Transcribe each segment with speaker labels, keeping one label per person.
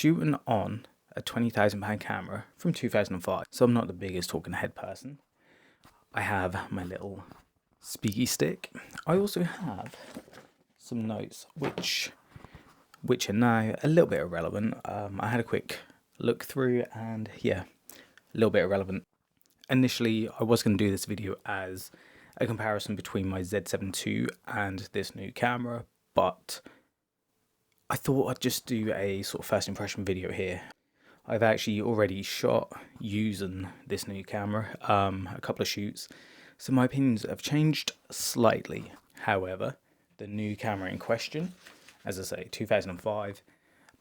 Speaker 1: shooting on a £20,000 camera from 2005. So I'm not the biggest talking head person. I have my little speaky stick. I also have some notes which are now a little bit irrelevant. I had a quick look through and yeah, a little bit irrelevant. Initially, I was going to do this video as a comparison between my Z7 II and this new camera, but I thought I'd just do a sort of first impression video here. I've actually already shot using this new camera, a couple of shoots, so my opinions have changed slightly. However, the new camera in question, as I say, 2005,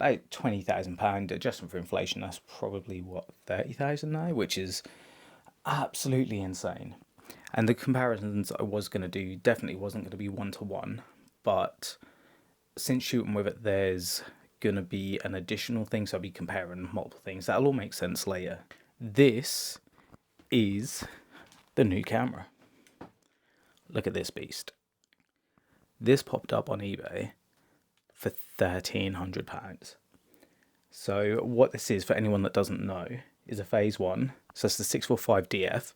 Speaker 1: about £20,000, adjusting for inflation, that's probably, what, 30,000 now, which is absolutely insane. And the comparisons I was going to do definitely wasn't going to be one-to-one, but since shooting with it, there's going to be an additional thing, so I'll be comparing multiple things. That'll all make sense later. This is the new camera. Look at this beast. This popped up on eBay for £1,300. So what this is, for anyone that doesn't know, is a phase 1. So it's the 645 DF.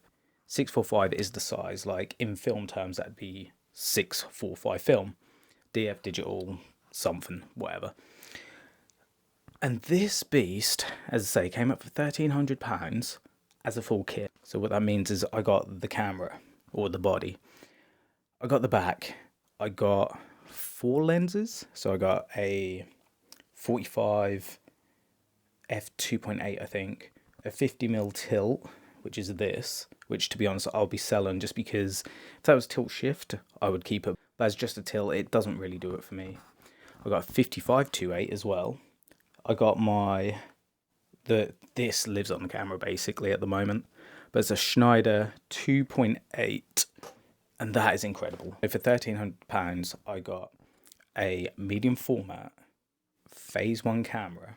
Speaker 1: 645 is the size, like in film terms, that'd be 645 film. DF digital something, whatever. And this beast, as I say, came up for £1,300 as a full kit. So what that means is I got the camera, or the body. I got the back. I got 4 lenses. So I got a 45 f2.8, I think, a 50mm tilt, which is this, which to be honest I'll be selling just because if that was tilt shift I would keep it, but as just a tilt it doesn't really do it for me. I got a 55 2.8 as well. I got this lives on the camera basically at the moment, but it's a Schneider 2.8 and that is incredible. So for £1,300 I got a medium format phase 1 camera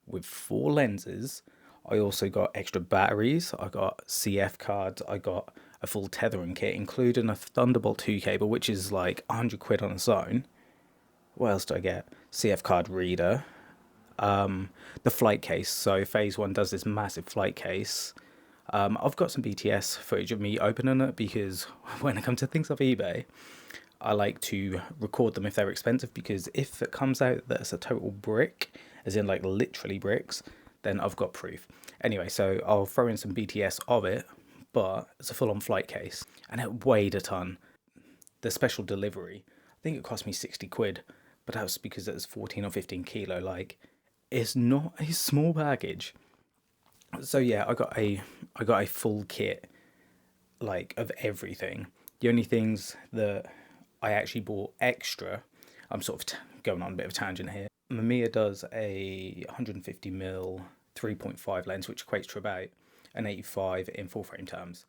Speaker 1: with 4 lenses. I also got extra batteries, I got CF cards, I got a full tethering kit, including a Thunderbolt 2 cable, which is like 100 quid on its own. What else do I get? CF card reader, the flight case, so phase 1 does this massive flight case. I've got some BTS footage of me opening it because when it comes to things off eBay, I like to record them if they're expensive, because if it comes out that it's a total brick, as in like literally bricks, then I've got proof. Anyway, so I'll throw in some BTS of it, but it's a full-on flight case, and it weighed a ton. The special delivery, I think it cost me 60 quid, but that was because it was 14 or 15 kilo, like, it's not a small package. So yeah, I got a full kit, like, of everything. The only things that I actually bought extra, I'm sort of going on a bit of a tangent here. Mamiya does a 150mm 3.5 lens, which equates to about an 85 in full frame terms.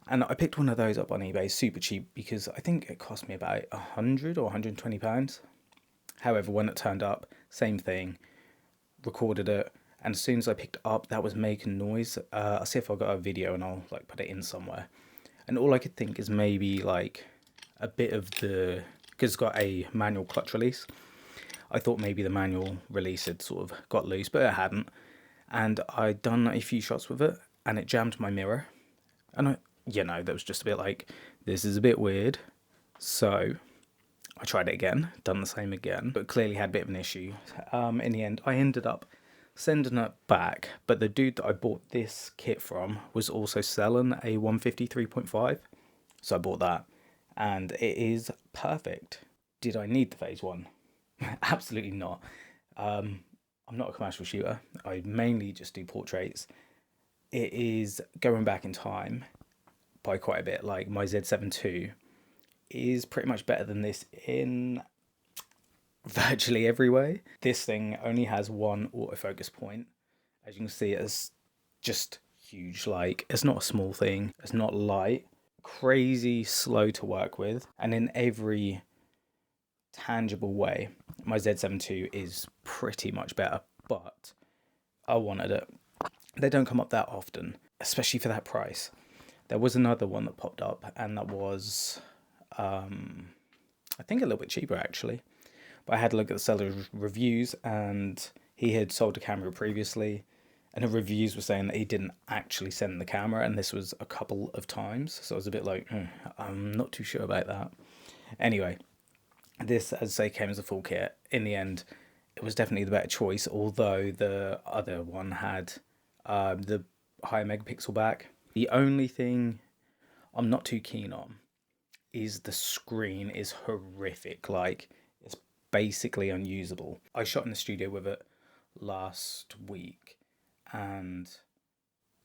Speaker 1: And I picked one of those up on eBay super cheap because I think it cost me about £100 or £120. However, when it turned up, same thing, recorded it, and as soon as I picked it up, that was making noise. I'll see if I've got a video and I'll like put it in somewhere. And all I could think is maybe like a bit of the, because it's got a manual clutch release, I thought maybe the manual release had sort of got loose, but it hadn't. And I'd done a few shots with it, and it jammed my mirror. And that was just a bit like, this is a bit weird. So I tried it again, done the same again, but clearly had a bit of an issue. In the end, I ended up sending it back, but the dude that I bought this kit from was also selling a 150 3.5. So I bought that, and it is perfect. Did I need the phase 1? Absolutely not. I'm not a commercial shooter. I mainly just do portraits. It is going back in time by quite a bit. Like my Z7 II is pretty much better than this in virtually every way. This thing only has one autofocus point. As you can see, it's just huge. Like, it's not a small thing. It's not light. Crazy slow to work with. And in every tangible way, my Z7 II is pretty much better, but I wanted it. They don't come up that often, especially for that price. There was another one that popped up, and that was I think a little bit cheaper actually, but I had a look at the seller's reviews and He had sold a camera previously, and the reviews were saying that he didn't actually send the camera, and this was a couple of times. So I was a bit like, I'm not too sure about that. Anyway, this, as I say, came as a full kit. In the end, it was definitely the better choice, although the other one had the higher megapixel back. The only thing I'm not too keen on is the screen is horrific. Like, it's basically unusable. I shot in the studio with it last week and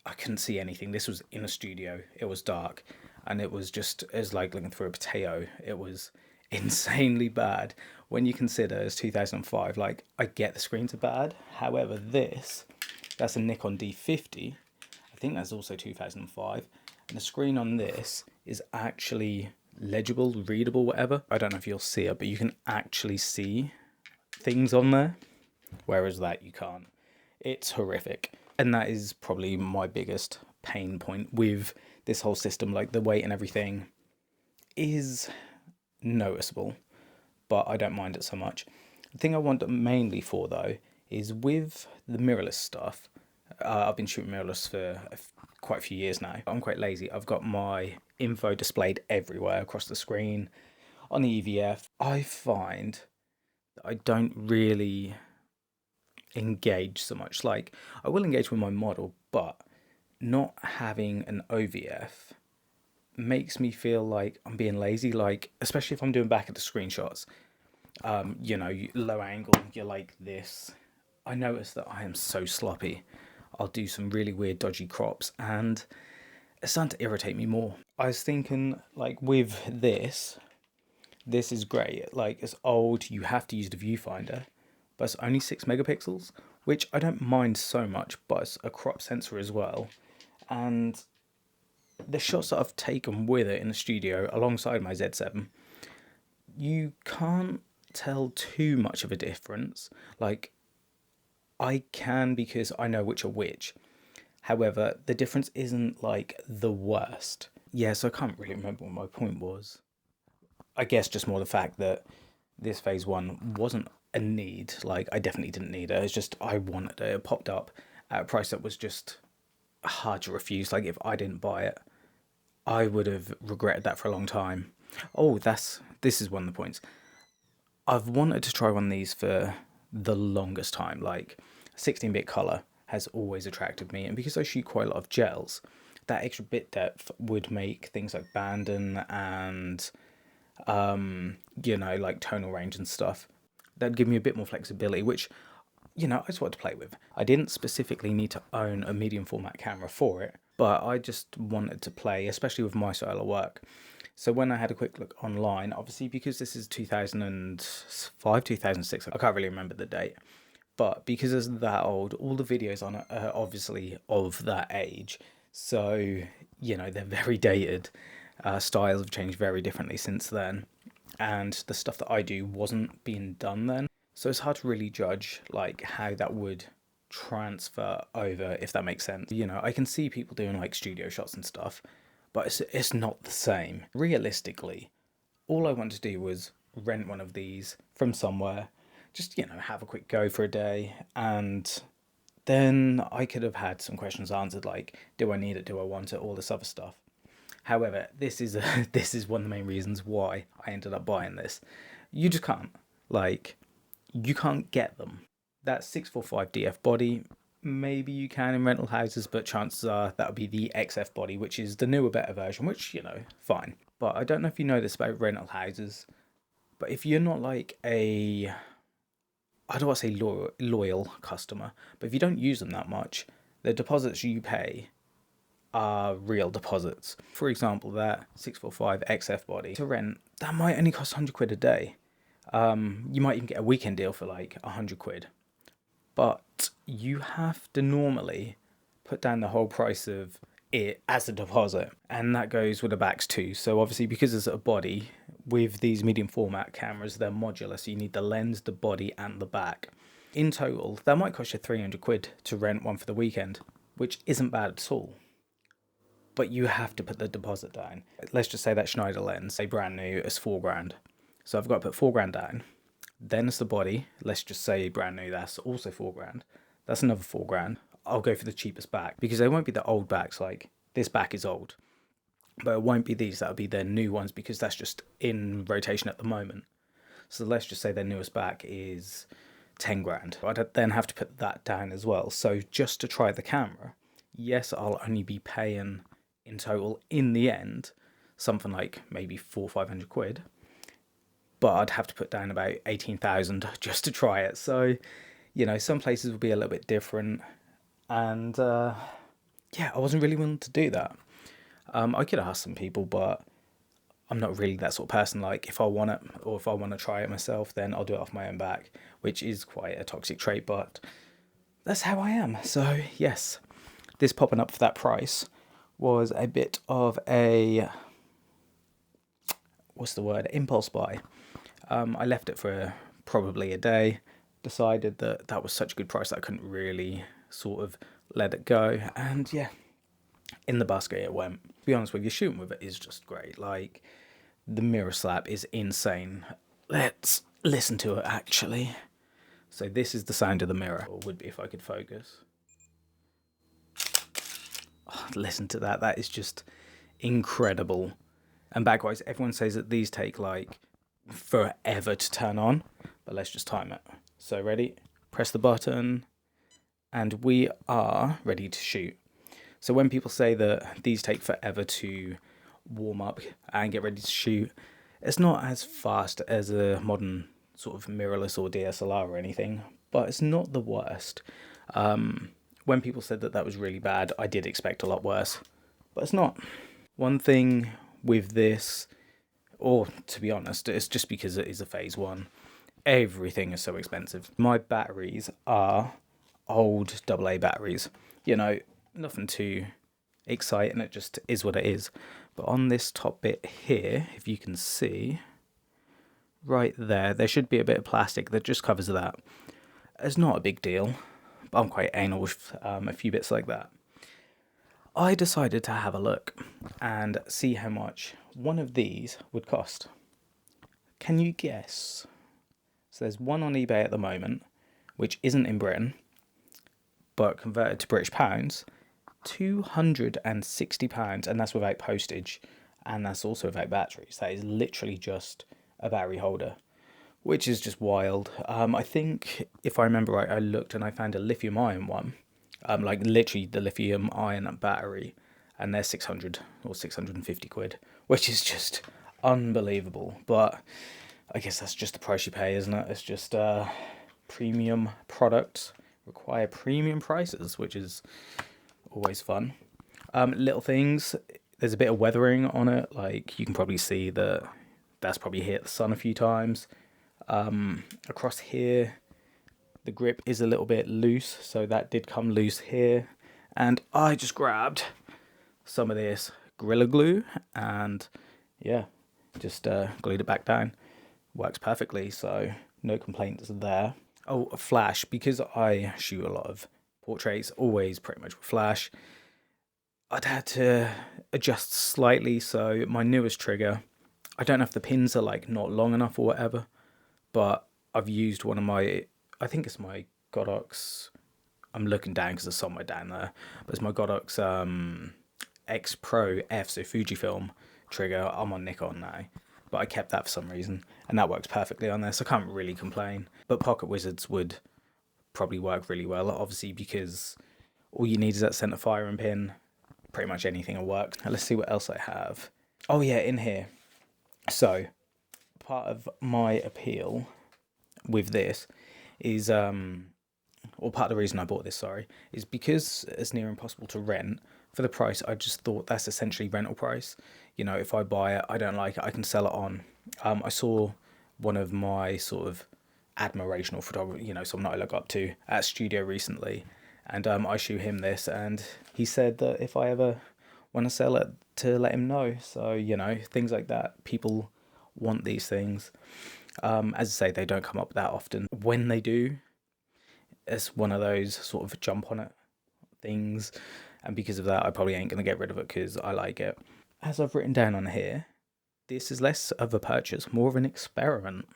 Speaker 1: I couldn't see anything. This was in a studio. It was dark and it was like looking through a potato. It was insanely bad when you consider it's 2005. Like, I get the screens are bad. However, that's a Nikon D50. I think that's also 2005. And the screen on this is actually legible, readable, whatever. I don't know if you'll see it, but you can actually see things on there, whereas that you can't. It's horrific. And that is probably my biggest pain point with this whole system. Like, the weight and everything is noticeable, but I don't mind it so much. The thing I want it mainly for, though, is with the mirrorless stuff. I've been shooting mirrorless for quite a few years now. I'm quite lazy. I've got my info displayed everywhere across the screen on the EVF. I find that I don't really engage so much. Like, I will engage with my model, but not having an OVF makes me feel like I'm being lazy. Like, especially if I'm doing back of the screenshots, low angle, you're like this. I notice that I am so sloppy. I'll do some really weird dodgy crops and it's starting to irritate me more. I was thinking, like, with this is great. Like, it's old, you have to use the viewfinder, but it's only 6 megapixels, which I don't mind so much, but it's a crop sensor as well. And the shots that I've taken with it in the studio alongside my Z7, you can't tell too much of a difference. Like, I can, because I know which are which. However, the difference isn't like the worst. Yeah, so I can't really remember what my point was. I guess just more the fact that this phase one wasn't a need. Like, I definitely didn't need it. It's just I wanted it. It popped up at a price that was just hard to refuse. Like, if I didn't buy it, I would have regretted that for a long time. Oh, this is one of the points. I've wanted to try one of these for the longest time. Like, 16-bit color has always attracted me, and because I shoot quite a lot of gels, that extra bit depth would make things like banding and like tonal range and stuff, that'd give me a bit more flexibility, which I just wanted to play with. I didn't specifically need to own a medium format camera for it, but I just wanted to play, especially with my style of work. So when I had a quick look online, obviously because this is 2005, 2006, I can't really remember the date, but because it's that old, all the videos on it are obviously of that age. So, they're very dated. Styles have changed very differently since then. And the stuff that I do wasn't being done then. So it's hard to really judge like how that would transfer over, if that makes sense. I can see people doing like studio shots and stuff, but it's not the same. Realistically, all I wanted to do was rent one of these from somewhere, just, have a quick go for a day, and then I could have had some questions answered, like, do I need it, do I want it, all this other stuff. However, this is one of the main reasons why I ended up buying this. You just can't. Like, you can't get them. That 645 DF body, maybe you can in rental houses, but chances are that would be the XF body, which is the newer, better version, which, fine. But I don't know if you know this about rental houses, but if you're not like I don't want to say loyal customer, but if you don't use them that much, the deposits you pay are real deposits. For example, that 645 XF body to rent, that might only cost 100 quid a day. You might even get a weekend deal for like 100 quid. But you have to normally put down the whole price of it as a deposit. And that goes with the backs too. So obviously, because it's a body, with these medium format cameras, they're modular. So you need the lens, the body, and the back. In total, that might cost you 300 quid to rent one for the weekend, which isn't bad at all. But you have to put the deposit down. Let's just say that Schneider lens, a brand new, is £4,000. So I've got to put £4,000 down. then it's the body. Let's just say brand new, that's also £4,000. That's another £4,000. I'll go for the cheapest back because they won't be the old backs. Like this back is old, but it won't be these. That'll be their new ones because that's just in rotation at the moment. So let's just say their newest back is £10,000. I'd then have to put that down as well. So just to try the camera, yes, I'll only be paying in total in the end something like maybe £400-500, but I'd have to put down about 18,000 just to try it. So, you know, some places will be a little bit different, and yeah, I wasn't really willing to do that. I could ask some people, but I'm not really that sort of person. Like, if I want it or if I want to try it myself, then I'll do it off my own back, which is quite a toxic trait, but that's how I am. So yes, this popping up for that price was a bit of a, what's the word, impulse buy. I left it for probably a day, decided that that was such a good price that I couldn't really sort of let it go, and yeah, in the basket it went. To be honest with you, shooting with it is just great. Like, the mirror slap is insane. Let's listen to it actually. So this is the sound of the mirror, or would be if I could focus. Oh, listen to that. That is just incredible. And back-wise, everyone says that these take like forever to turn on, but let's just time it. So ready? Press the button, and we are ready to shoot. So when people say that these take forever to warm up and get ready to shoot, it's not as fast as a modern sort of mirrorless or DSLR or anything, but it's not the worst. When people said that that was really bad, I did expect a lot worse, but it's not. One thing with this, or to be honest, it's just because it is a phase one, everything is so expensive. My batteries are old AA batteries, you know, nothing too exciting, it just is what it is. But on this top bit here, if you can see right there, there should be a bit of plastic that just covers that. It's not a big deal, but I'm quite anal with a few bits like that. I decided to have a look and see how much one of these would cost. Can you guess? So there's one on eBay at the moment, which isn't in Britain, but converted to British pounds, £260, and that's without postage, and that's also without batteries. That is literally just a battery holder, which is just wild. I think, if I remember right, I looked and I found a lithium ion one, like literally the lithium ion battery, and they're 600 or £650, which is just unbelievable. But I guess that's just the price you pay, isn't it? It's just premium products require premium prices, which is always fun. Little things, there's a bit of weathering on it, like you can probably see that that's probably hit the sun a few times. Across here, the grip is a little bit loose, so that did come loose here. And I just grabbed some of this Gorilla Glue and yeah, just glued it back down. Works perfectly, so no complaints there. Oh, a flash, because I shoot a lot of portraits, always pretty much with flash. I'd had to adjust slightly, so my newest trigger, I don't know if the pins are like not long enough or whatever, but I've used one of my, I think it's my Godox, I'm looking down because there's somewhere down there, but it's my Godox X Pro F, so Fujifilm trigger. I'm on Nikon now, but I kept that for some reason, and that works perfectly on there, so I can't really complain. But Pocket Wizards would probably work really well, obviously, because all you need is that center firing pin. Pretty much anything will work. Now let's see what else I have. Oh yeah, in here. So part of my appeal with this is or part of the reason I bought this, sorry, is because it's near impossible to rent. For the price, I just thought that's essentially rental price. You know, if I buy it, I don't like it, I can sell it on. I saw one of my sort of admirational photographer, you know, someone I look up to at studio recently, and I shoot him this, and he said that if I ever want to sell it, to let him know. So, you know, things like that. People want these things. As I say, they don't come up that often. When they do, it's one of those sort of jump on it things, and because of that, I probably ain't gonna get rid of it because I like it. As I've written down on here, this is less of a purchase, more of an experiment.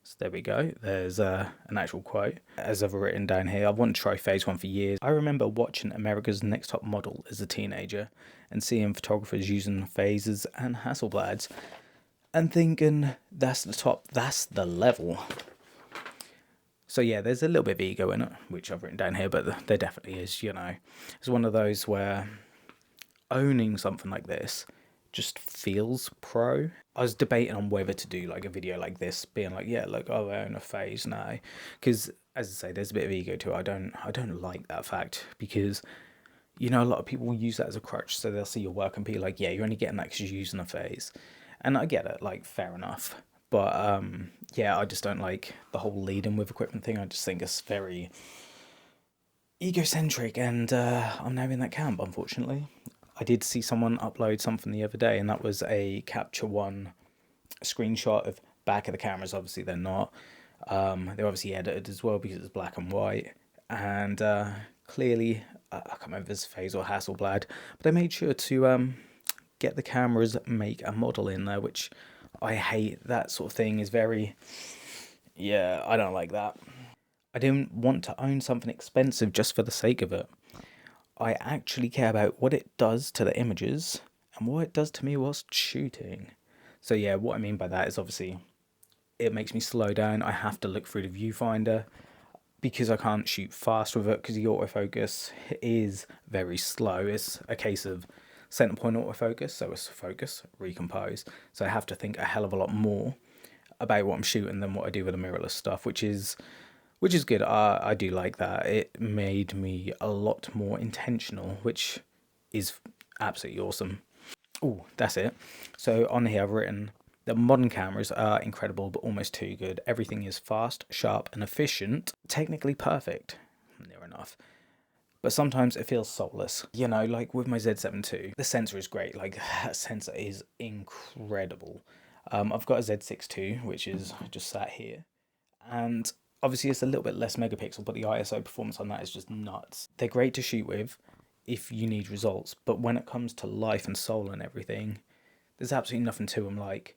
Speaker 1: So there we go. There's an actual quote. As I've written down here, I've wanted to try phase one for years. I remember watching America's Next Top Model as a teenager and seeing photographers using phases and Hasselblads and thinking, that's the top, that's the level. So yeah, there's a little bit of ego in it, which I've written down here, but there definitely is, you know. It's one of those where owning something like this just feels pro. I was debating on whether to do like a video like this, being like, yeah, look, I own a phase now, because as I say, there's a bit of ego to it. I don't like that fact, because you know, a lot of people use that as a crutch, so they'll see your work and be like, yeah, you're only getting that because you're using a phase, and I get it, like, fair enough. But yeah, I just don't like the whole leading with equipment thing. I just think it's very egocentric, and I'm now in that camp, unfortunately. I did see someone upload something the other day, and that was a Capture One screenshot of back of the cameras. Obviously, they're not. They're obviously edited as well because it's black and white, and clearly, I can't remember if it's phase or Hasselblad, but they made sure to get the cameras make a model in there, which I hate. That sort of thing is very, yeah, I don't like that. I didn't want to own something expensive just for the sake of it. I actually care about what it does to the images and what it does to me whilst shooting. So yeah, what I mean by that is obviously it makes me slow down. I have to look through the viewfinder because I can't shoot fast with it because the autofocus is very slow. It's a case of center point autofocus, so it's focus, recompose. So I have to think a hell of a lot more about what I'm shooting than what I do with the mirrorless stuff, which is good. I do like that. It made me a lot more intentional, which is absolutely awesome. Oh, that's it. So on here I've written that modern cameras are incredible but almost too good. Everything is fast, sharp and efficient. Technically perfect. Near enough. But sometimes it feels soulless. You know, like with my Z7 II, the sensor is great. Like, that sensor is incredible. I've got a Z6 II, which is just sat here. And obviously it's a little bit less megapixel, but the ISO performance on that is just nuts. They're great to shoot with if you need results, but when it comes to life and soul and everything, there's absolutely nothing to them. Like,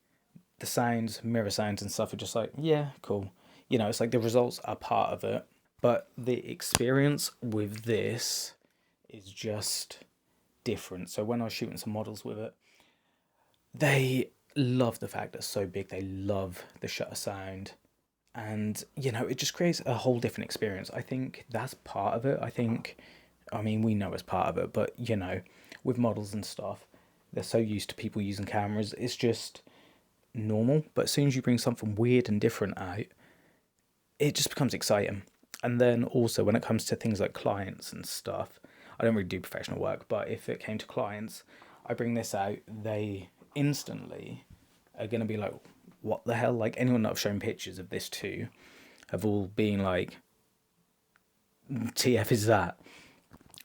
Speaker 1: the sounds, mirror sounds and stuff are just like, yeah, cool. You know, it's like the results are part of it, but the experience with this is just different. So when I was shooting some models with it, they love the fact that it's so big. They love the shutter sound. And, you know, it just creates a whole different experience. I think that's part of it. I mean, we know it's part of it, but, you know, with models and stuff, they're so used to people using cameras. It's just normal. But as soon as you bring something weird and different out, it just becomes exciting. And then also when it comes to things like clients and stuff, I don't really do professional work, but if it came to clients, I bring this out, they instantly are going to be like, what the hell? Like, anyone that I've shown pictures of this to have all been like, TF is that?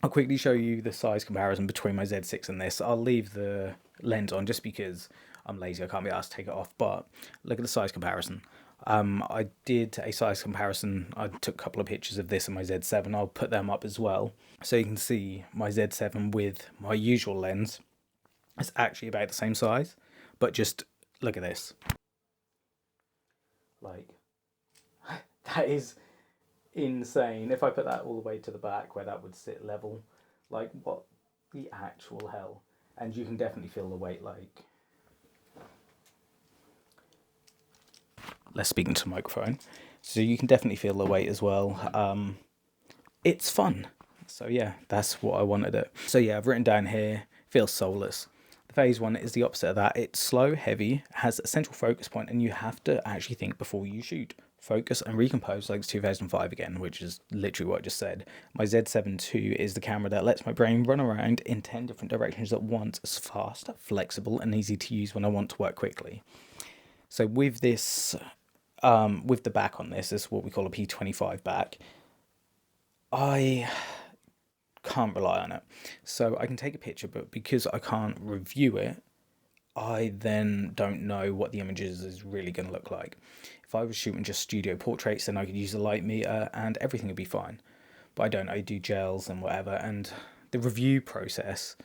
Speaker 1: I'll quickly show you the size comparison between my Z6 and this. I'll leave the lens on just because I'm lazy. I can't be asked to take it off, but look at the size comparison. I did a size comparison. I took a couple of pictures of this and my Z7. I'll put them up as well. So you can see my Z7 with my usual lens. It's actually about the same size, but just look at this. Like, that is insane. If I put that all the way to the back where that would sit level, like, what the actual hell? And you can definitely feel the weight, like, less speaking to the microphone, so you can definitely feel the weight as well. It's fun. So yeah, that's what I wanted it. So yeah, I've written down here, feels soulless. The phase one is the opposite of that. It's slow, heavy, has a central focus point, and you have to actually think before you shoot. Focus and recompose like it's 2005 again, which is literally what I just said. My Z7 II is the camera that lets my brain run around in 10 different directions at once. It's fast, flexible, and easy to use when I want to work quickly. So with this, with the back on this is what we call a P25 back. I can't rely on it. So I can take a picture, but because I can't review it, I then don't know what the images is really going to look like. If I was shooting just studio portraits, then I could use a light meter and everything would be fine. But I don't. I do gels and whatever, and the review process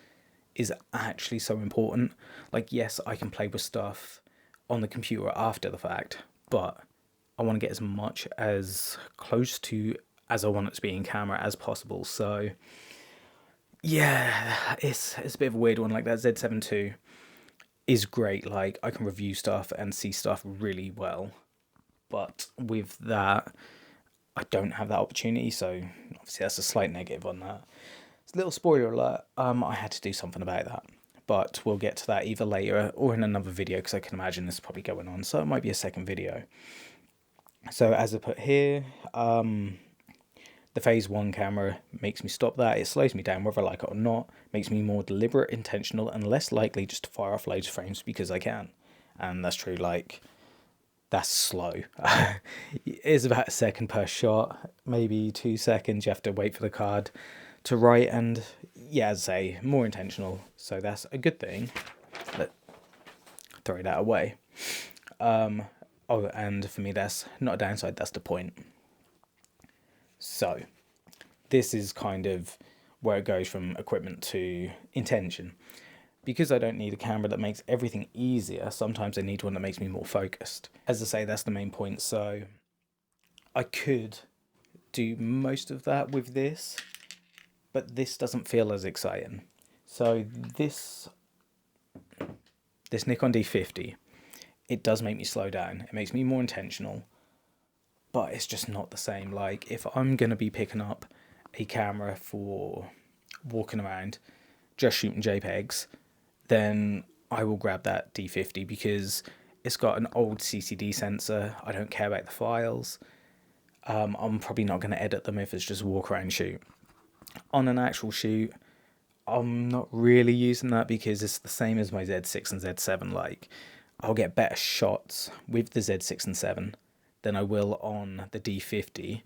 Speaker 1: is actually so important. Like, yes, I can play with stuff on the computer after the fact, but I want to get as much as close to as I want it to be in camera as possible. So yeah, it's a bit of a weird one. Like that Z7 II is great. Like I can review stuff and see stuff really well, but with that, I don't have that opportunity. So obviously that's a slight negative on that. It's a little spoiler alert. I had to do something about that, but we'll get to that either later or in another video, because I can imagine this is probably going on. So it might be a second video. So as I put here, the phase 1 camera makes me stop that. It slows me down whether I like it or not, makes me more deliberate, intentional, and less likely just to fire off loads of frames because I can. And that's true, like, that's slow. It's about a second per shot, maybe 2 seconds. You have to wait for the card to write, and yeah, as I say, more intentional. So that's a good thing. Let's throw that away. Oh, and for me, that's not a downside, that's the point. So this is kind of where it goes from equipment to intention. Because I don't need a camera that makes everything easier, sometimes I need one that makes me more focused. As I say, that's the main point. So I could do most of that with this, but this doesn't feel as exciting. So this Nikon D50, it does make me slow down. It makes me more intentional, but it's just not the same. Like if I'm going to be picking up a camera for walking around, just shooting JPEGs, then I will grab that D50 because it's got an old CCD sensor. I don't care about the files. I'm probably not going to edit them if it's just a walk around shoot. On an actual shoot, I'm not really using that because it's the same as my Z6 and Z7. Like, I'll get better shots with the Z6 and 7 than I will on the D50.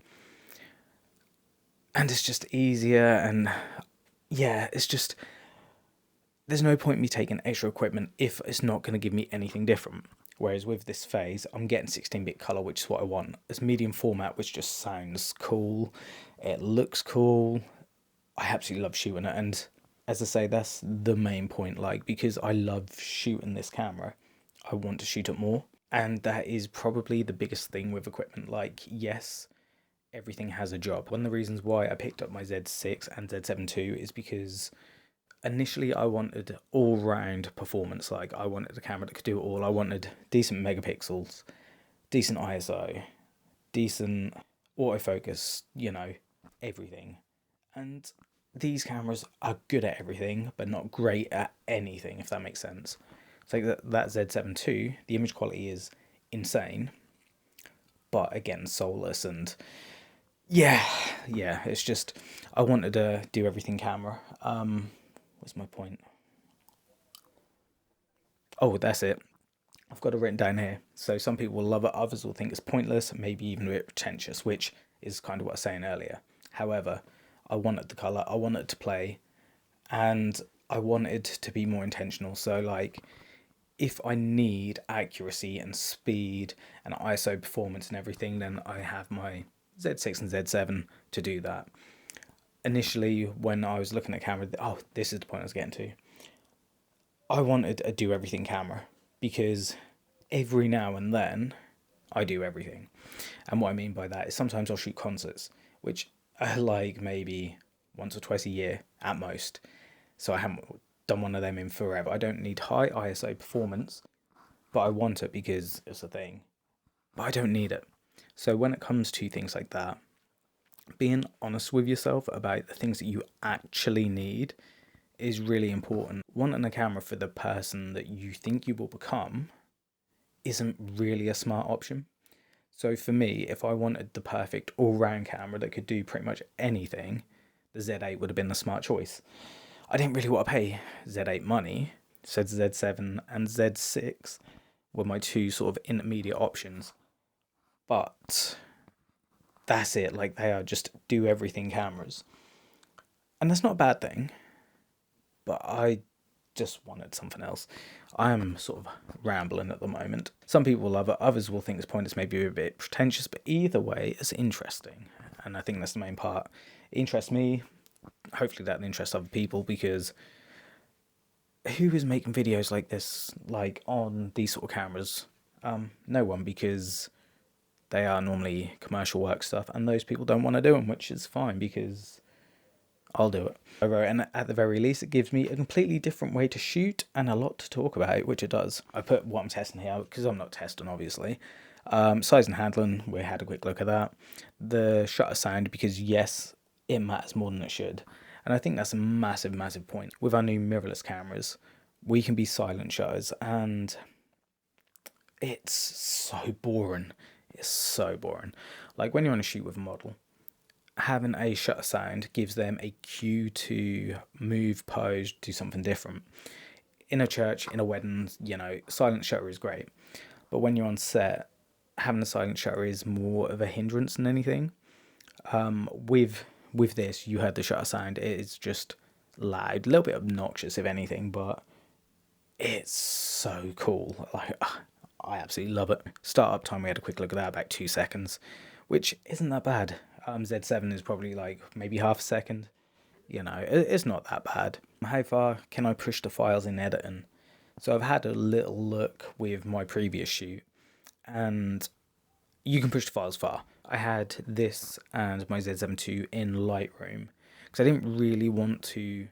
Speaker 1: And it's just easier, and yeah, it's just, there's no point in me taking extra equipment if it's not going to give me anything different. Whereas with this phase, I'm getting 16-bit color, which is what I want. It's medium format, which just sounds cool. It looks cool. I absolutely love shooting it. And as I say, that's the main point. Like, because I love shooting this camera, I want to shoot it more. And that is probably the biggest thing with equipment. Like, yes, everything has a job. One of the reasons why I picked up my Z6 and Z7 II is because initially I wanted all-round performance. Like, I wanted a camera that could do it all. I wanted decent megapixels, decent ISO, decent autofocus, you know, everything. And these cameras are good at everything, but not great at anything, if that makes sense. It's like that Z7 II, the image quality is insane, but again, soulless. And yeah, it's just, I wanted to do everything camera. What's my point? Oh, that's it. I've got it written down here. So some people will love it, others will think it's pointless, maybe even a bit pretentious, which is kind of what I was saying earlier. However, I wanted the color, I wanted to play, and I wanted to be more intentional. So like, if I need accuracy and speed and ISO performance and everything, then I have my Z6 and Z7 to do that. Initially, when I was looking at camera, oh, this is the point I was getting to. I wanted a do everything camera because every now and then I do everything. And what I mean by that is sometimes I'll shoot concerts, which are like maybe once or twice a year at most. So I haven't done one of them in forever. I don't need high ISO performance, but I want it because it's a thing. But I don't need it. So when it comes to things like that, being honest with yourself about the things that you actually need is really important. Wanting a camera for the person that you think you will become isn't really a smart option. So for me, if I wanted the perfect all-round camera that could do pretty much anything, the Z8 would have been the smart choice. I didn't really want to pay Z8 money, so Z7 and Z6 were my two sort of intermediate options. But that's it, like they are just do everything cameras. And that's not a bad thing, but I just wanted something else. I am sort of rambling at the moment. Some people will love it, others will think it's pointless, maybe a bit pretentious, but either way, it's interesting. And I think that's the main part. It interests me. Hopefully that interests other people, because who is making videos like this, like on these sort of cameras? No one, because They are normally commercial work stuff, and those people don't want to do them, which is fine because I'll do it. And at the very least, it gives me a completely different way to shoot and a lot to talk about, which it does. I put what I'm testing here because I'm not testing, obviously. Size and handling, we had a quick look at that. The shutter sound, because yes, it matters more than it should. And I think that's a massive, massive point. With our new mirrorless cameras, we can be silent shutters, and it's so boring. It's so boring. Like when you're on a shoot with a model, having a shutter sound gives them a cue to move, pose, do something different. In a church, in a wedding, silent shutter is great. But when you're on set, having a silent shutter is more of a hindrance than anything. With this, you heard the shutter sound. It is just loud, a little bit obnoxious if anything, but it's so cool. Like, I absolutely love it. Startup time, we had a quick look at that, about 2 seconds, which isn't that bad. Z7 is probably like maybe half a second. It's not that bad. How far can I push the files in editing? So I've had a little look with my previous shoot, and you can push the files far. I had this and my Z7 II in Lightroom because I didn't really want to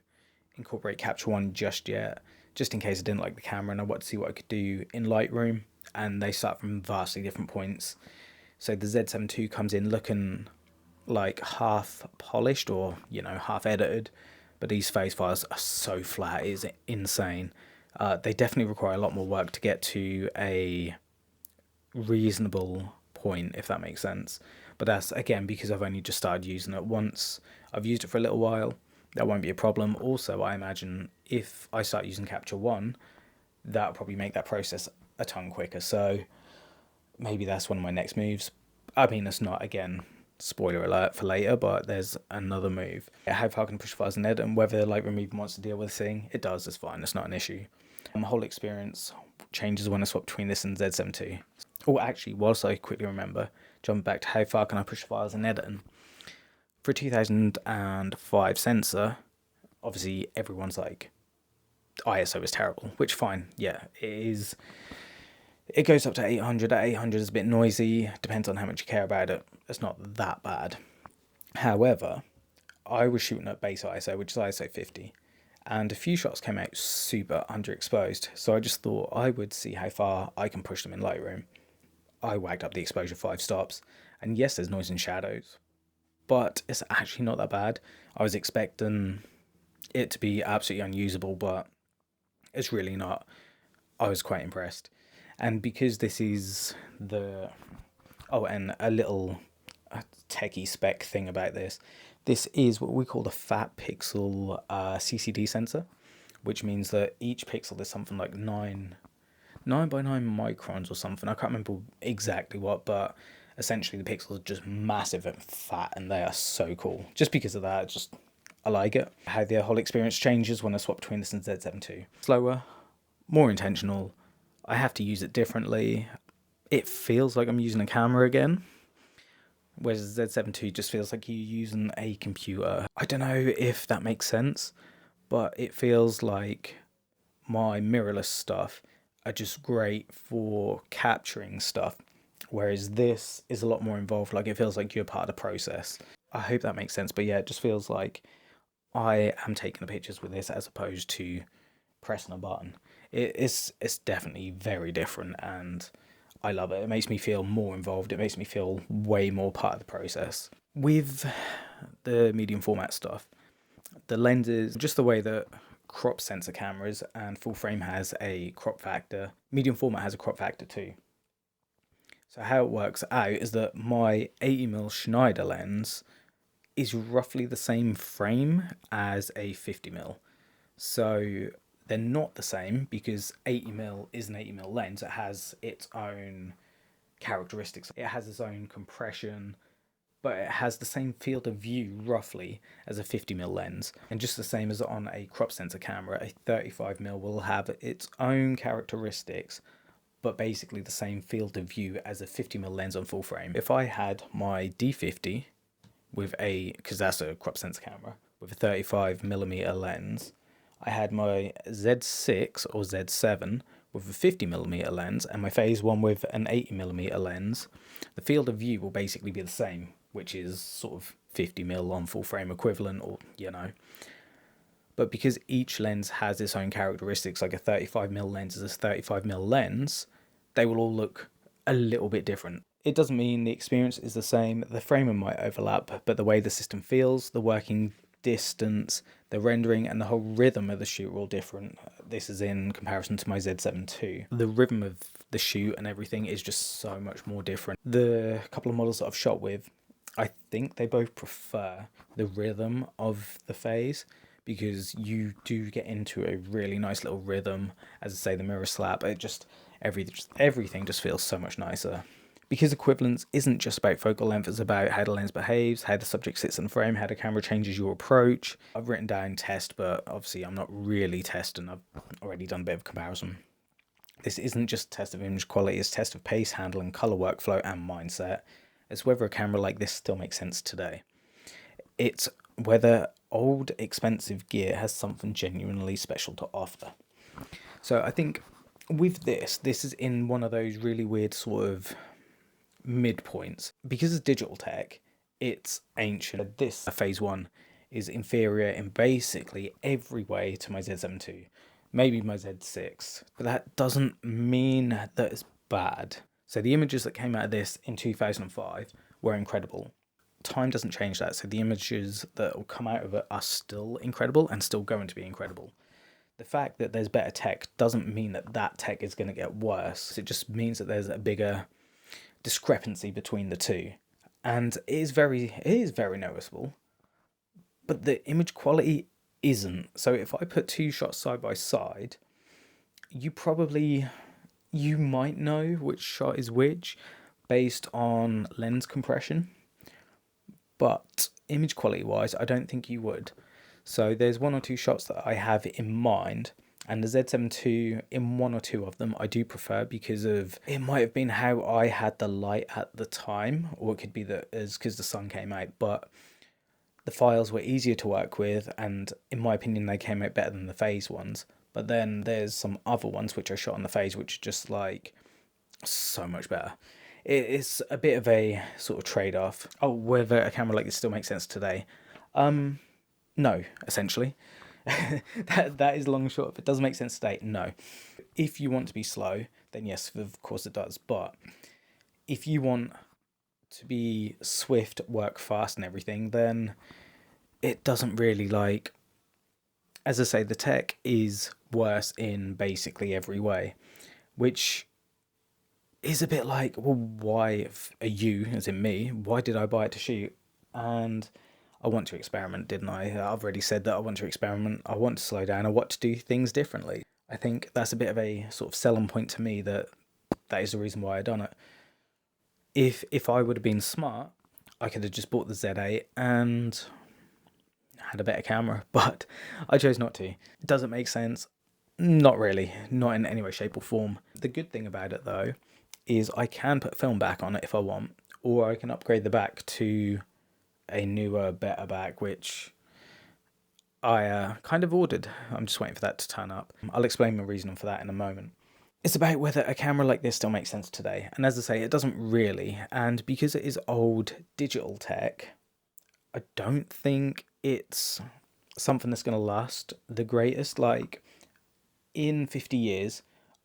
Speaker 1: incorporate Capture One just yet, just in case I didn't like the camera, and I wanted to see what I could do in Lightroom, and they start from vastly different points. So the Z7 II comes in looking like half polished or half edited, but these phase files are so flat, it's insane. They definitely require a lot more work to get to a reasonable point, if that makes sense. But that's again because I've only just started using it. Once I've used it for a little while, that won't be a problem. Also, I imagine if I start using Capture One, that'll probably make that process a ton quicker. So maybe that's one of my next moves. I mean, it's not, again, spoiler alert for later, but there's another move. How far can I push files in edit, and whether Lightroom even wants to deal with the thing, it does, it's fine, it's not an issue. My whole experience changes when I swap between this and Z7 II. Oh, actually, whilst I quickly remember, jump back to how far can I push files in editing. For a 2005 sensor, obviously everyone's like, ISO is terrible, which fine, yeah, it is. It goes up to 800. At 800 is a bit noisy, depends on how much you care about it. It's not that bad. However, I was shooting at base ISO, which is ISO 50, and a few shots came out super underexposed, so I just thought I would see how far I can push them in Lightroom. I whacked up the exposure 5 stops, and yes, there's noise and shadows, but it's actually not that bad. I was expecting it to be absolutely unusable, but it's really not. I was quite impressed. And because this is the... Oh, and a little techie spec thing about this. This is what we call the fat pixel CCD sensor, which means that each pixel is something like 9 by 9 microns or something. I can't remember exactly what, but essentially the pixels are just massive and fat, and they are so cool. Just because of that, I like it. How the whole experience changes when I swap between this and Z7 II. Slower, more intentional. I have to use it differently. It feels like I'm using a camera again, whereas Z7 II just feels like you're using a computer. I don't know if that makes sense, but it feels like my mirrorless stuff are just great for capturing stuff, whereas this is a lot more involved. Like, it feels like you're part of the process. I hope that makes sense, but yeah, it just feels like I am taking the pictures with this as opposed to pressing a button. It's definitely very different, and I love it. It makes me feel more involved. It makes me feel way more part of the process. With the medium format stuff, the lenses, just the way that crop sensor cameras and full frame has a crop factor, medium format has a crop factor too. So how it works out is that my 80mm Schneider lens is roughly the same frame as a 50mm. So they're not the same because 80mm is an 80mm lens. It has its own characteristics. It has its own compression, but it has the same field of view roughly as a 50mm lens. And just the same as on a crop sensor camera, a 35mm will have its own characteristics, but basically the same field of view as a 50mm lens on full frame. If I had my D50 with because that's a crop sensor camera, with a 35mm lens, I had my Z6 or Z7 with a 50mm lens and my phase one with an 80mm lens, the field of view will basically be the same, which is sort of 50mm on full frame equivalent, or But because each lens has its own characteristics, like a 35mm lens is a 35mm lens, they will all look a little bit different. It doesn't mean the experience is the same, the framing might overlap, but the way the system feels, the working distance, the rendering, and the whole rhythm of the shoot are all different. This is in comparison to my Z7 II. The rhythm of the shoot and everything is just so much more different. The couple of models that I've shot with, I think they both prefer the rhythm of the phase, because you do get into a really nice little rhythm. As I say, the mirror slap, everything just feels so much nicer. Because equivalence isn't just about focal length, it's about how the lens behaves, how the subject sits in the frame, how the camera changes your approach. I've written down test, but obviously I'm not really testing. I've already done a bit of comparison. This isn't just a test of image quality, it's a test of pace, handling, color workflow, and mindset. It's whether a camera like this still makes sense today. It's whether old, expensive gear has something genuinely special to offer. So I think with this is in one of those really weird sort of midpoints. Because it's digital tech, it's ancient. This phase one is inferior in basically every way to my Z7 II, maybe my Z6, but that doesn't mean that it's bad. So the images that came out of this in 2005 were incredible. Time doesn't change that, so the images that will come out of it are still incredible and still going to be incredible. The fact that there's better tech doesn't mean that that tech is going to get worse. It just means that there's a bigger discrepancy between the two, and it is very noticeable, but the image quality isn't. So if I put two shots side by side, you might know which shot is which based on lens compression, but image quality wise I don't think you would. So there's one or two shots that I have in mind, and the Z7 II, in one or two of them, I do prefer, because of, it might have been how I had the light at the time, or it could be that it's because the sun came out, but the files were easier to work with, and in my opinion, they came out better than the phase ones. But then there's some other ones which I shot on the phase, which are just like so much better. It's a bit of a sort of trade-off. Oh, whether a camera like this still makes sense today? No, essentially. that is long and short. If it doesn't make sense today, no. If you want to be slow, then yes, of course it does. But if you want to be swift, work fast and everything, then it doesn't really, like, as I say, the tech is worse in basically every way, which is a bit like, well, why are you, as in me, why did I buy it to shoot? And I want to experiment, didn't I? I've already said that I want to experiment, I want to slow down, I want to do things differently. I think that's a bit of a sort of selling point to me, that is the reason why I done it. If I would have been smart, I could have just bought the Z8 and had a better camera, but I chose not to. Does it make sense? Not really, not in any way, shape or form. The good thing about it though is I can put film back on it if I want, or I can upgrade the back to a newer, better back, which I kind of ordered. I'm just waiting for that to turn up. I'll explain my reasoning for that in a moment. It's about whether a camera like this still makes sense today. And as I say, it doesn't really. And because it is old digital tech, I don't think it's something that's going to last the greatest. Like, in 50 years,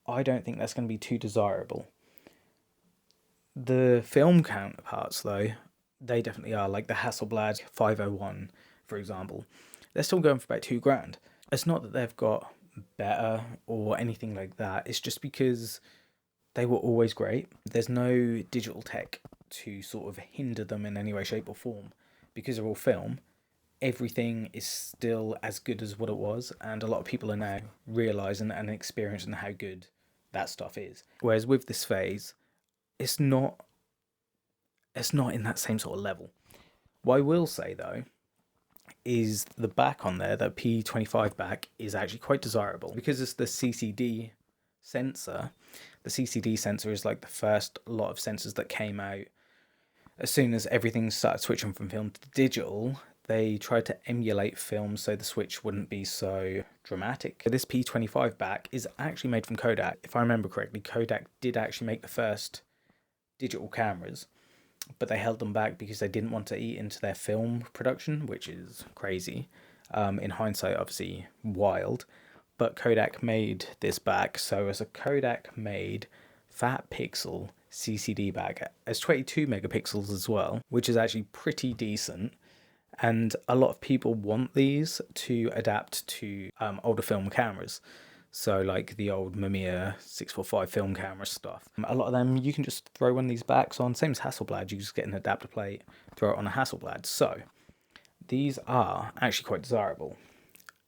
Speaker 1: I don't think that's going to be too desirable. The film counterparts, though, they definitely are. Like the Hasselblad 501, for example. They're still going for about $2,000. It's not that they've got better or anything like that. It's just because they were always great. There's no digital tech to sort of hinder them in any way, shape or form. Because they're all film, everything is still as good as what it was, and a lot of people are now realising and experiencing how good that stuff is. Whereas with this phase, it's not in that same sort of level. What I will say though is the back on there, the P25 back, is actually quite desirable because it's the CCD sensor. The CCD sensor is like the first lot of sensors that came out as soon as everything started switching from film to digital. they tried to emulate film so the switch wouldn't be so dramatic. This P25 back is actually made from Kodak. If I remember correctly, Kodak did actually make the first digital cameras, but they held them back because they didn't want to eat into their film production, which is crazy. In hindsight, obviously wild, but Kodak made this back. So as a Kodak made fat pixel CCD back as 22 megapixels as well, which is actually pretty decent. And a lot of people want these to adapt to older film cameras. So like the old Mamiya 645 film camera stuff. A lot of them, you can just throw one of these backs on, same as Hasselblad, you just get an adapter plate, throw it on a Hasselblad. So these are actually quite desirable.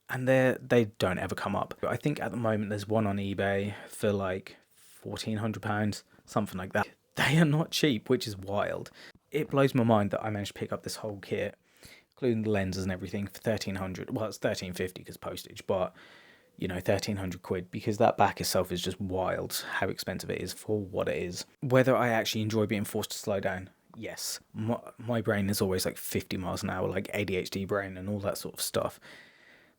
Speaker 1: And they don't ever come up. I think at the moment there's one on eBay for like £1,400, something like that. They are not cheap, which is wild. It blows my mind that I managed to pick up this whole kit, including the lenses and everything, for 1,300. Well, it's 1,350 because postage, but you know, 1,300 quid, because that back itself is just wild how expensive it is for what it is. Whether I actually enjoy being forced to slow down, yes. My brain is always like 50 miles an hour, like ADHD brain and all that sort of stuff.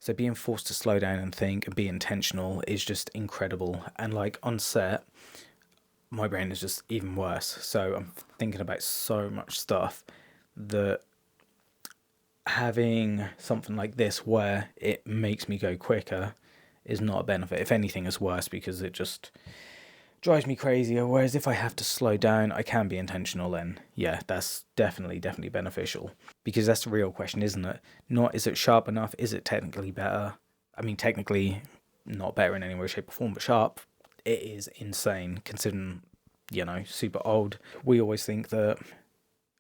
Speaker 1: So being forced to slow down and think and be intentional is just incredible. And like on set, my brain is just even worse. So I'm thinking about so much stuff that having something like this where it makes me go quicker is not a benefit. If anything, it's worse because it just drives me crazier. Whereas if I have to slow down, I can be intentional, then yeah, that's definitely beneficial. Because that's the real question, isn't it? Not is it sharp enough, is it technically better? I mean, technically not better in any way, shape or form, but sharp, it is insane considering, you know, super old. We always think that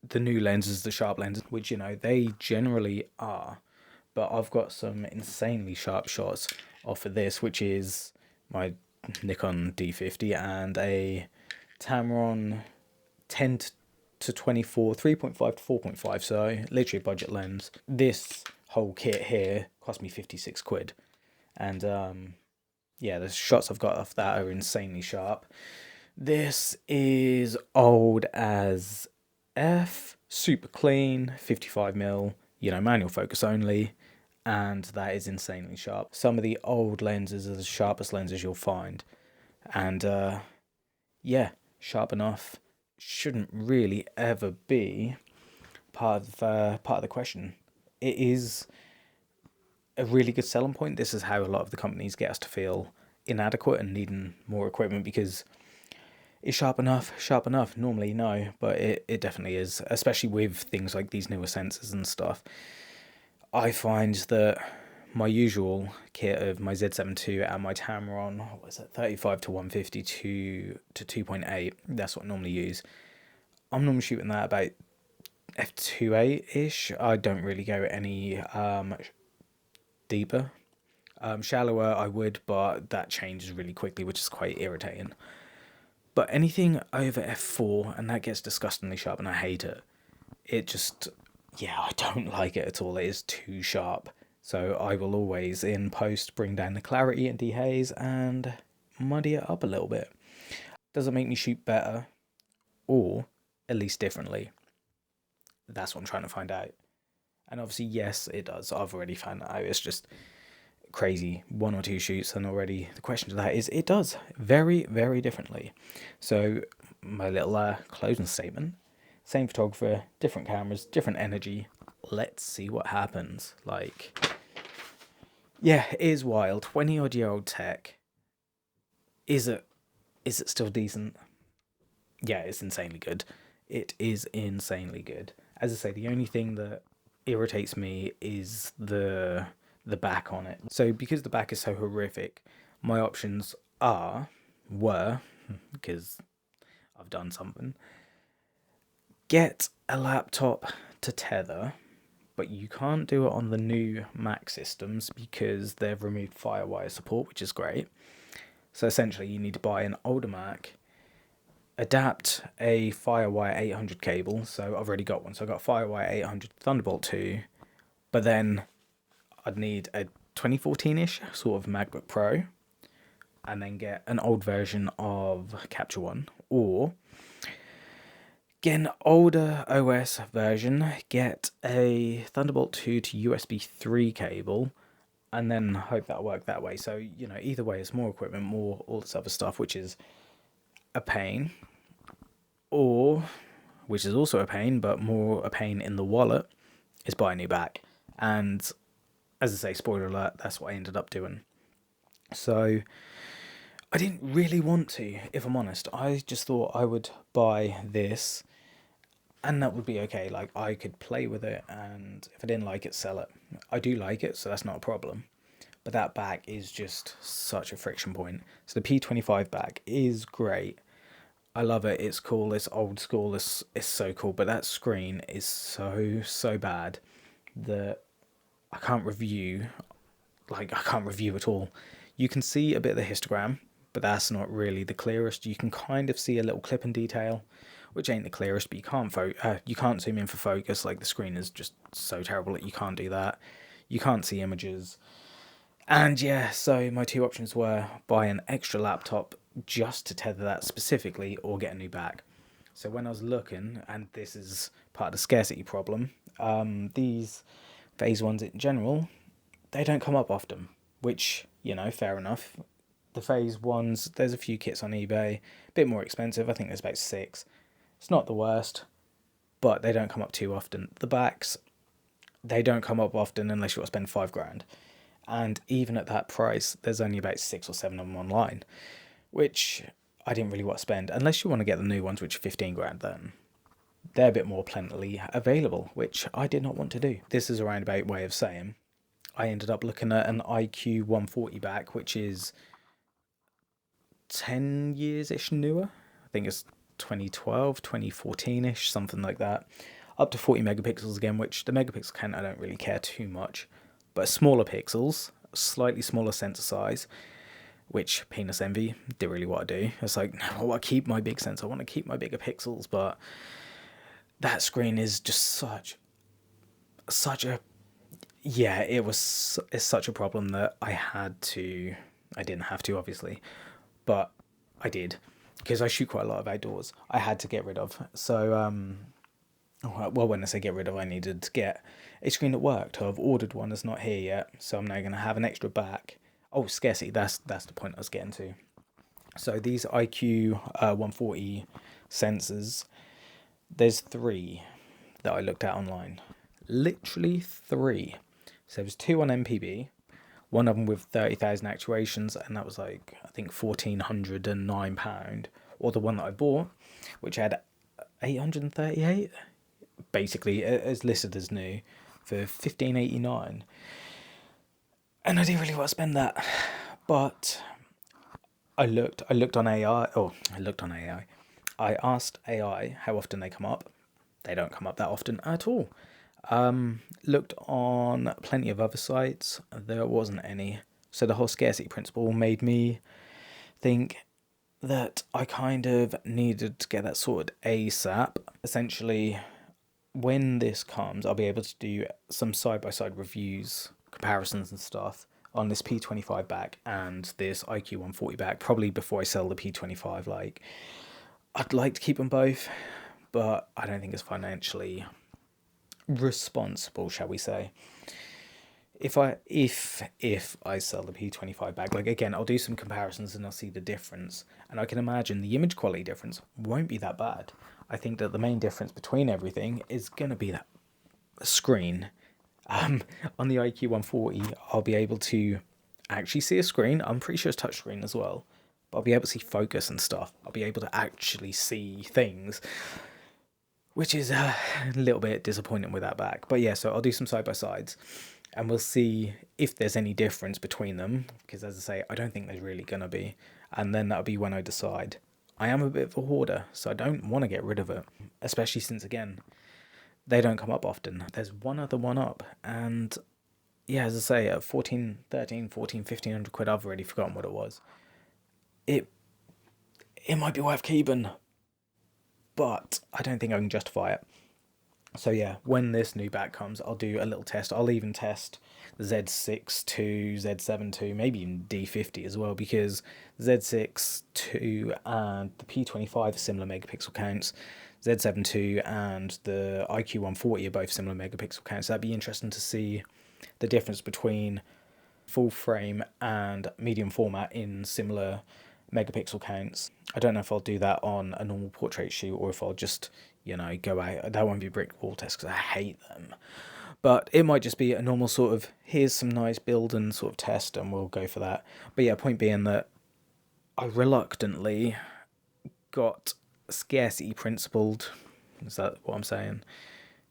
Speaker 1: the new lenses, the sharp lenses, which, you know, they generally are. But I've got some insanely sharp shots off of this, which is my Nikon D50 and a Tamron 10 to 24, 3.5 to 4.5, so literally a budget lens. This whole kit here cost me 56 quid. And yeah, the shots I've got off that are insanely sharp. This is old as F, super clean, 55mm, you know, manual focus only, and that is insanely sharp. Some of the old lenses are the sharpest lenses you'll find, and yeah, sharp enough shouldn't really ever be part of the question. It is a really good selling point. This is how a lot of the companies get us to feel inadequate and needing more equipment, because is sharp enough? Sharp enough? Normally, no, but it definitely is, especially with things like these newer sensors and stuff. I find that my usual kit of my Z7 II and my Tamron, what was it, 35 to 150 to 2.8, that's what I normally use. I'm normally shooting that about f2.8-ish. I don't really go any deeper. Shallower I would, but that changes really quickly, which is quite irritating. But anything over f4, and that gets disgustingly sharp, and I hate it. It just, yeah, I don't like it at all. It is too sharp. So I will always, in post, bring down the clarity and dehaze and muddy it up a little bit. Does it make me shoot better? Or at least differently? That's what I'm trying to find out. And obviously, yes, it does. I've already found that out. It's just crazy. 1 or 2 shoots, and already the question to that is it does very, very differently. So my little closing statement: same photographer, different cameras, different energy. Let's see what happens. Like, yeah, it is wild. 20-odd-year-old tech. Is it still decent? Yeah, it's insanely good. It is insanely good. As I say, the only thing that irritates me is the back on it. So because the back is so horrific, my options were, because I've done something, get a laptop to tether, but you can't do it on the new Mac systems because they've removed FireWire support, which is great. So essentially you need to buy an older Mac, adapt a FireWire 800 cable. So I've already got one. So I've got FireWire 800 Thunderbolt 2, but then I'd need a 2014-ish sort of MacBook Pro, and then get an old version of Capture One, or get an older OS version, get a Thunderbolt 2 to USB 3 cable, and then hope that'll work that way. So, you know, either way, it's more equipment, more all this other stuff, which is a pain. Or, which is also a pain, but more a pain in the wallet, is buy a new back. And as I say, spoiler alert, that's what I ended up doing. So I didn't really want to, if I'm honest. I just thought I would buy this and that would be okay. Like, I could play with it, and if I didn't like it, sell it. I do like it, so that's not a problem. But that back is just such a friction point. So the P25 back is great. I love it. It's cool. It's old school. It's so cool. But that screen is so bad that I can't review. Like, I can't review at all. You can see a bit of the histogram, but that's not really the clearest. You can kind of see a little clip in detail, which ain't the clearest, but you can't zoom in for focus. Like, the screen is just so terrible that you can't do that. You can't see images. And yeah, so my two options were buy an extra laptop just to tether that specifically, or get a new back. So when I was looking, and this is part of the scarcity problem, these phase ones in general, they don't come up often, which, you know, fair enough. The phase ones, there's a few kits on eBay, a bit more expensive. I think there's about 6. It's not the worst, but they don't come up too often. The backs, they don't come up often unless you want to spend $5,000. And even at that price, there's only about 6 or 7 of them online, which I didn't really want to spend, unless you want to get the new ones, which are $15,000 then. They're a bit more plentifully available, which I did not want to do. This is a roundabout way of saying I ended up looking at an IQ 140 back, which is 10 years-ish newer. I think it's 2012, 2014-ish, something like that. Up to 40 megapixels again, which the megapixel count I don't really care too much. But smaller pixels, slightly smaller sensor size, which, penis envy, didn't really want to do. It's like, no, I want to keep my big sensor, I want to keep my bigger pixels, but that screen is just such a, yeah, it's such a problem that I didn't have to, obviously, but I did, because I shoot quite a lot of outdoors. I had to get rid of. So, well, when I say get rid of, I needed to get a screen that worked. I've ordered one that's not here yet, so I'm now going to have an extra back. Oh, scarcity, that's the point I was getting to. So these IQ 140 sensors, there's 3 that I looked at online. Literally 3. So there was 2 on MPB, one of them with 30,000 actuations, and that was like, I think, £1,409. Or the one that I bought, which had 838, basically as listed as new, for $1,589. And I didn't really want to spend that, but I looked on AI. I asked AI how often they come up. They don't come up that often at all. Looked on plenty of other sites. There wasn't any. So the whole scarcity principle made me think that I kind of needed to get that sorted ASAP. Essentially, when this comes, I'll be able to do some side-by-side reviews, comparisons and stuff on this P25 back and this IQ 140 back, probably before I sell the P25. Like, I'd like to keep them both, but I don't think it's financially responsible, shall we say. If I sell the P25 back, like, again, I'll do some comparisons and I'll see the difference, and I can imagine the image quality difference won't be that bad. I think that the main difference between everything is going to be that screen. On the IQ 140, I'll be able to actually see a screen. I'm pretty sure it's touchscreen as well, but I'll be able to see focus and stuff. I'll be able to actually see things, which is a little bit disappointing with that back. But yeah, so I'll do some side-by-sides, and we'll see if there's any difference between them, because as I say, I don't think there's really going to be, and then that'll be when I decide. I am a bit of a hoarder, so I don't want to get rid of it, especially since, again, they don't come up often. There's one other one up, and yeah, as I say, at 1,500 quid, I've already forgotten what it was. It might be worth keeping, but I don't think I can justify it. So yeah, when this new back comes, I'll do a little test. I'll even test the Z6 II, Z7 II, maybe even D50 as well, because Z6 II and the P25 are similar megapixel counts. Z7 II and the IQ 140 are both similar megapixel counts. That'd be interesting to see the difference between full frame and medium format in similar megapixel counts. I don't know if I'll do that on a normal portrait shoot or if I'll just, go out. That won't be a brick wall test because I hate them. But it might just be a normal sort of, here's some nice build and sort of test, and we'll go for that. But yeah, point being that I reluctantly got scarcity principled, is that what I'm saying?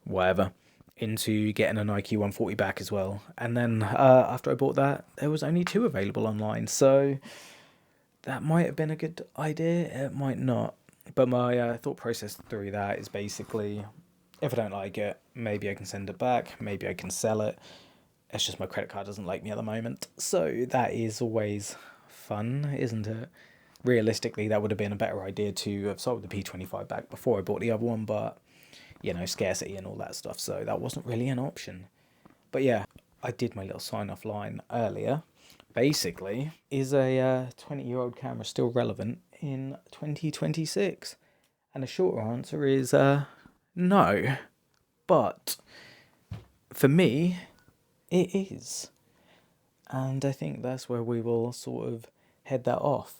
Speaker 1: Whatever. Into getting an IQ 140 back as well. And then after I bought that, there was only 2 available online. So that might have been a good idea. It might not. But my thought process through that is basically, if I don't like it, maybe I can send it back. Maybe I can sell it. It's just my credit card doesn't like me at the moment. So that is always fun, isn't it? Realistically, that would have been a better idea to have sold the P25 back before I bought the other one. But, scarcity and all that stuff. So that wasn't really an option. But yeah, I did my little sign-off line earlier. Basically, is a 20-year-old camera still relevant in 2026? And the shorter answer is no. But for me, it is. And I think that's where we will sort of head that off.